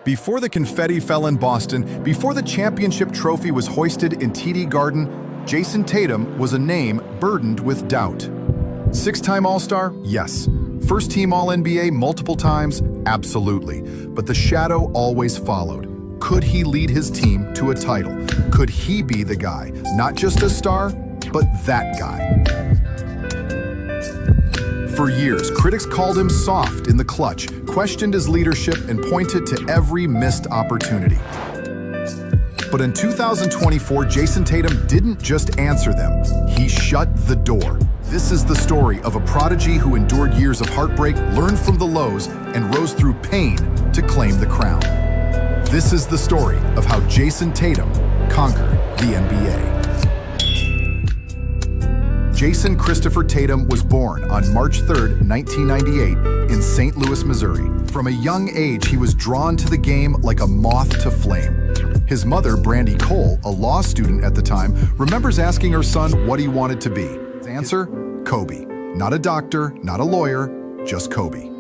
Before the confetti fell in Boston, before the championship trophy was hoisted in TD Garden, Jayson Tatum was a name burdened with doubt. Six-time All-Star? Yes. First-team All-NBA multiple times? Absolutely. But the shadow always followed. Could he lead his team to a title? Could he be the guy? Not just a star, but that guy. For years, critics called him soft in the clutch, questioned his leadership, and pointed to every missed opportunity. But in 2024, Jayson Tatum didn't just answer them, he shut the door. This is the story of a prodigy who endured years of heartbreak, learned from the lows, and rose through pain to claim the crown. This is the story of how Jayson Tatum conquered the NBA. Jayson Christopher Tatum was born on March 3, 1998, in St. Louis, Missouri. From a young age, he was drawn to the game like a moth to flame. His mother, Brandy Cole, a law student at the time, remembers asking her son what he wanted to be. His answer? Kobe. Not a doctor, not a lawyer, just Kobe.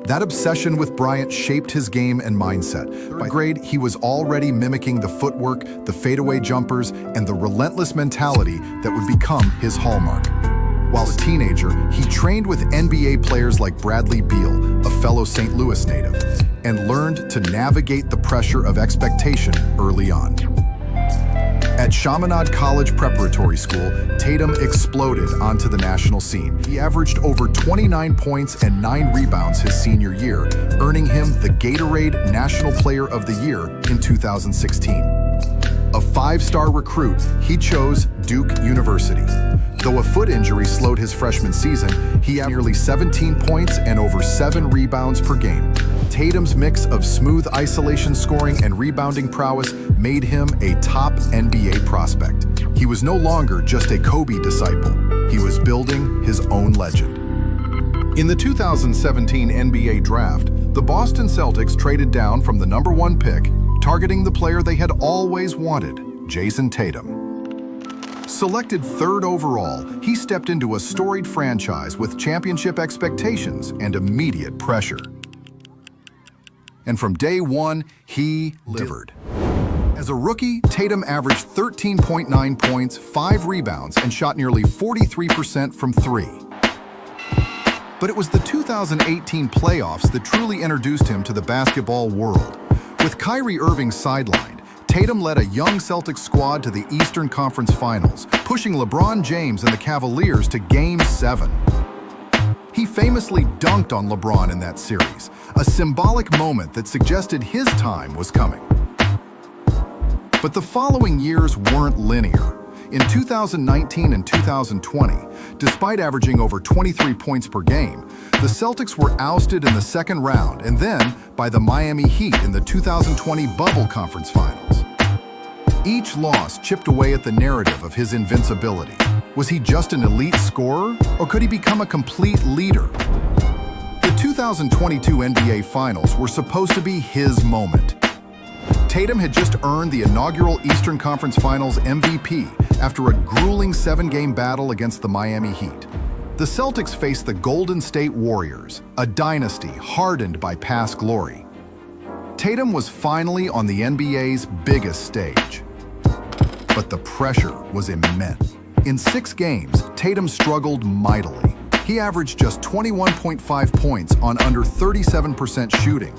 That obsession with Bryant shaped his game and mindset. By grade, he was already mimicking the footwork, the fadeaway jumpers, and the relentless mentality that would become his hallmark. While a teenager, he trained with NBA players like Bradley Beal, a fellow St. Louis native, and learned to navigate the pressure of expectation early on. At Chaminade College Preparatory School, Tatum exploded onto the national scene. He averaged over 29 points and 9 rebounds his senior year, earning him the Gatorade National Player of the Year in 2016. A 5-star recruit, he chose Duke University. Though a foot injury slowed his freshman season, he had nearly 17 points and over 7 rebounds per game. Tatum's mix of smooth isolation scoring and rebounding prowess made him a top NBA prospect. He was no longer just a Kobe disciple. He was building his own legend. In the 2017 NBA draft, the Boston Celtics traded down from the #1 pick, targeting the player they had always wanted, Jayson Tatum. Selected 3rd overall, he stepped into a storied franchise with championship expectations and immediate pressure. And from day one, he delivered. As a rookie, Tatum averaged 13.9 points, 5 rebounds, and shot nearly 43% from 3. But it was the 2018 playoffs that truly introduced him to the basketball world. With Kyrie Irving sidelined, Tatum led a young Celtics squad to the Eastern Conference Finals, pushing LeBron James and the Cavaliers to Game 7. He famously dunked on LeBron in that series, a symbolic moment that suggested his time was coming. But the following years weren't linear. In 2019 and 2020, despite averaging over 23 points per game, the Celtics were ousted in the second round and then by the Miami Heat in the 2020 Bubble Conference Finals. Each loss chipped away at the narrative of his invincibility. Was he just an elite scorer, or could he become a complete leader? The 2022 NBA Finals were supposed to be his moment. Tatum had just earned the inaugural Eastern Conference Finals MVP after a grueling 7-game battle against the Miami Heat. The Celtics faced the Golden State Warriors, a dynasty hardened by past glory. Tatum was finally on the NBA's biggest stage. But the pressure was immense. In 6 games, Tatum struggled mightily. He averaged just 21.5 points on under 37% shooting.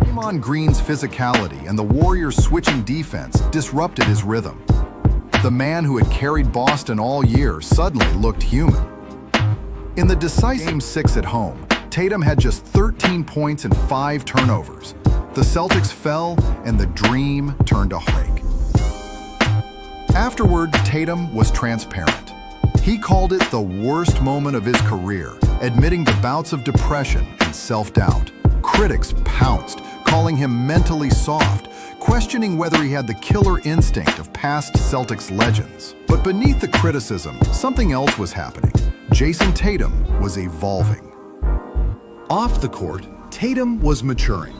Draymond Green's physicality and the Warriors' switching defense disrupted his rhythm. The man who had carried Boston all year suddenly looked human. In the decisive Game 6 at home, Tatum had just 13 points and 5 turnovers. The Celtics fell, and the dream turned to heartbreak. Afterward, Tatum was transparent. He called it the worst moment of his career, admitting to bouts of depression and self-doubt. Critics pounced, calling him mentally soft, questioning whether he had the killer instinct of past Celtics legends. But beneath the criticism, something else was happening. Jayson Tatum was evolving. Off the court, Tatum was maturing.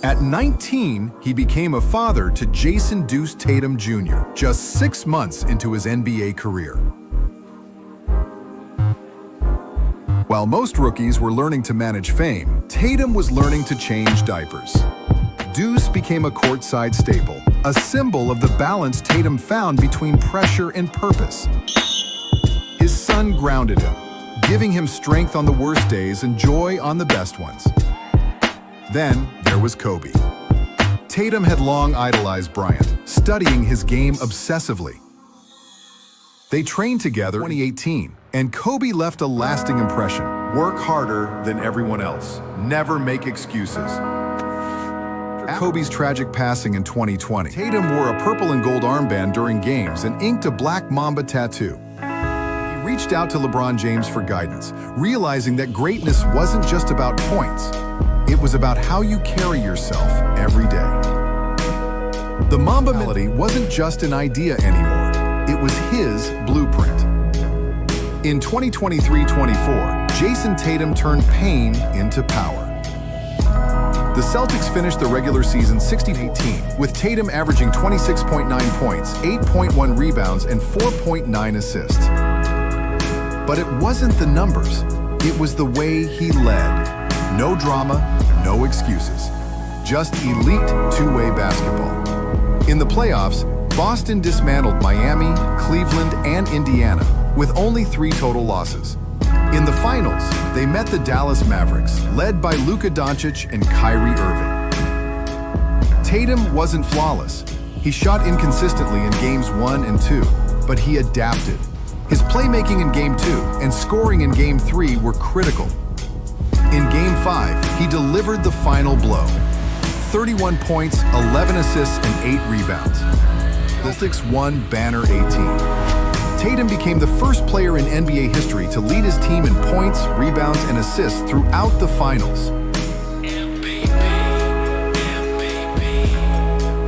At 19, he became a father to Jason Deuce Tatum Jr., just 6 months into his NBA career. While most rookies were learning to manage fame, Tatum was learning to change diapers. Deuce became a courtside staple, a symbol of the balance Tatum found between pressure and purpose. His son grounded him, giving him strength on the worst days and joy on the best ones. Then there was Kobe. Tatum had long idolized Bryant, studying his game obsessively. They trained together in 2018, and Kobe left a lasting impression. Work harder than everyone else. Never make excuses. After Kobe's tragic passing in 2020, Tatum wore a purple and gold armband during games and inked a black mamba tattoo. He reached out to LeBron James for guidance, realizing that greatness wasn't just about points. It was about how you carry yourself every day. The Mamba melody wasn't just an idea anymore. It was his blueprint. In 2023-24, Jayson Tatum turned pain into power. The Celtics finished the regular season 60-18, with Tatum averaging 26.9 points, 8.1 rebounds, and 4.9 assists. But it wasn't the numbers. It was the way he led. No drama, no excuses. Just elite two-way basketball. In the playoffs, Boston dismantled Miami, Cleveland, and Indiana, with only 3 total losses. In the finals, they met the Dallas Mavericks, led by Luka Doncic and Kyrie Irving. Tatum wasn't flawless. He shot inconsistently in games 1 and 2, but he adapted. His playmaking in Game 2 and scoring in Game 3 were critical. In Game 5, he delivered the final blow. 31 points, 11 assists, and 8 rebounds. The Celtics won Banner 18. Tatum became the first player in NBA history to lead his team in points, rebounds, and assists throughout the finals.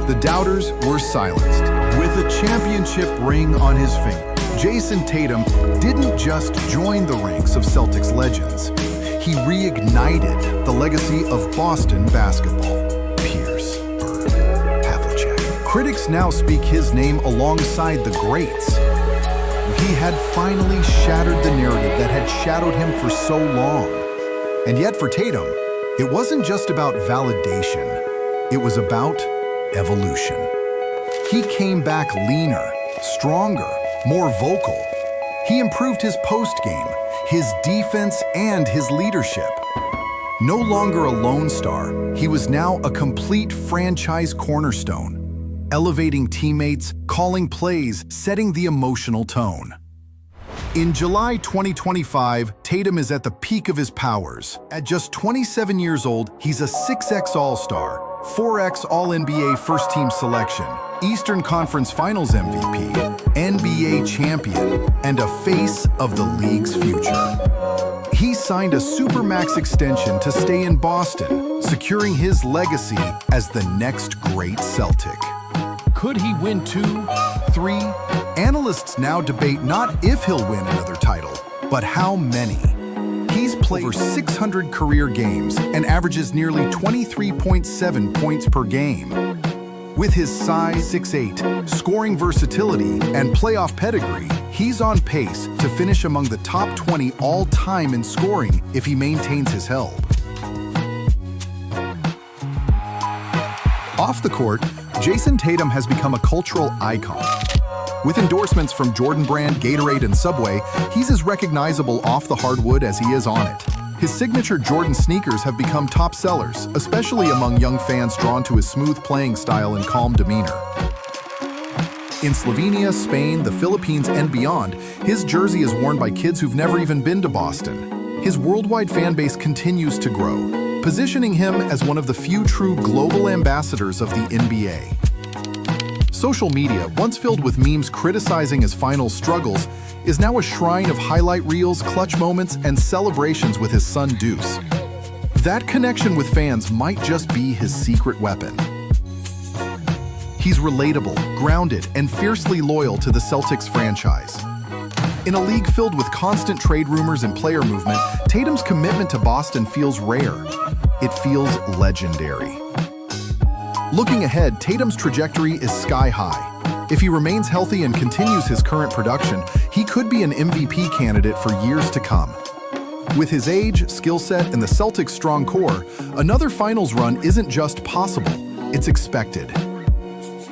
The doubters were silenced. With a championship ring on his finger, Jayson Tatum didn't just join the ranks of Celtics legends. He reignited the legacy of Boston basketball. Critics now speak his name alongside the greats. He had finally shattered the narrative that had shadowed him for so long. And yet for Tatum, it wasn't just about validation. It was about evolution. He came back leaner, stronger, more vocal. He improved his post game, his defense, and his leadership. No longer a lone star, he was now a complete franchise cornerstone. Elevating teammates, calling plays, setting the emotional tone. In July 2025, Tatum is at the peak of his powers. At just 27 years old, he's a 6X All-Star, 4X All-NBA First-Team selection, Eastern Conference Finals MVP, NBA champion, and a face of the league's future. He signed a Supermax extension to stay in Boston, securing his legacy as the next great Celtic. Could he win 2, 3? Analysts now debate not if he'll win another title, but how many. He's played over 600 career games and averages nearly 23.7 points per game. With his size 6'8", scoring versatility, and playoff pedigree, he's on pace to finish among the top 20 all-time in scoring if he maintains his health. Off the court, Jayson Tatum has become a cultural icon. With endorsements from Jordan Brand, Gatorade, and Subway, he's as recognizable off the hardwood as he is on it. His signature Jordan sneakers have become top sellers, especially among young fans drawn to his smooth playing style and calm demeanor. In Slovenia, Spain, the Philippines, and beyond, his jersey is worn by kids who've never even been to Boston. His worldwide fan base continues to grow, positioning him as one of the few true global ambassadors of the NBA. Social media, once filled with memes criticizing his final struggles, is now a shrine of highlight reels, clutch moments, and celebrations with his son Deuce. That connection with fans might just be his secret weapon. He's relatable, grounded, and fiercely loyal to the Celtics franchise. In a league filled with constant trade rumors and player movement, Tatum's commitment to Boston feels rare. It feels legendary. Looking ahead, Tatum's trajectory is sky high. If he remains healthy and continues his current production, he could be an MVP candidate for years to come. With his age, skill set, and the Celtics' strong core, another finals run isn't just possible, it's expected.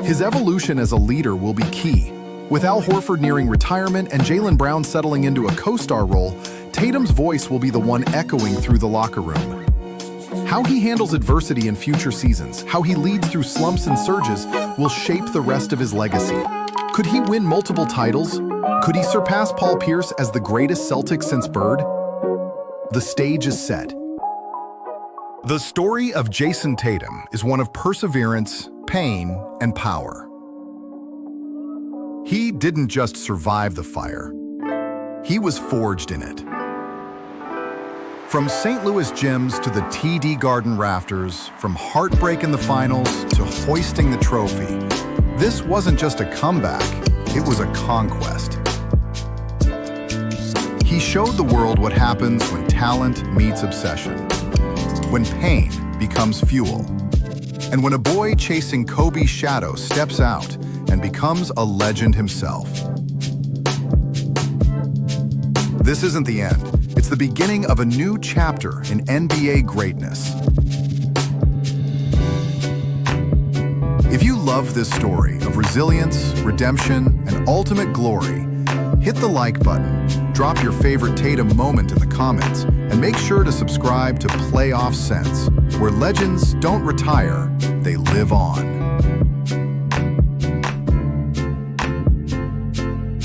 His evolution as a leader will be key. With Al Horford nearing retirement and Jaylen Brown settling into a co-star role, Tatum's voice will be the one echoing through the locker room. How he handles adversity in future seasons, how he leads through slumps and surges, will shape the rest of his legacy. Could he win multiple titles? Could he surpass Paul Pierce as the greatest Celtic since Bird? The stage is set. The story of Jayson Tatum is one of perseverance, pain, and power. He didn't just survive the fire. He was forged in it. From St. Louis gyms to the TD Garden rafters, from heartbreak in the finals to hoisting the trophy, this wasn't just a comeback, it was a conquest. He showed the world what happens when talent meets obsession, when pain becomes fuel, and when a boy chasing Kobe's shadow steps out and becomes a legend himself. This isn't the end. It's the beginning of a new chapter in NBA greatness. If you love this story of resilience, redemption, and ultimate glory, hit the like button, drop your favorite Tatum moment in the comments, and make sure to subscribe to Playoff Sense, where legends don't retire, they live on.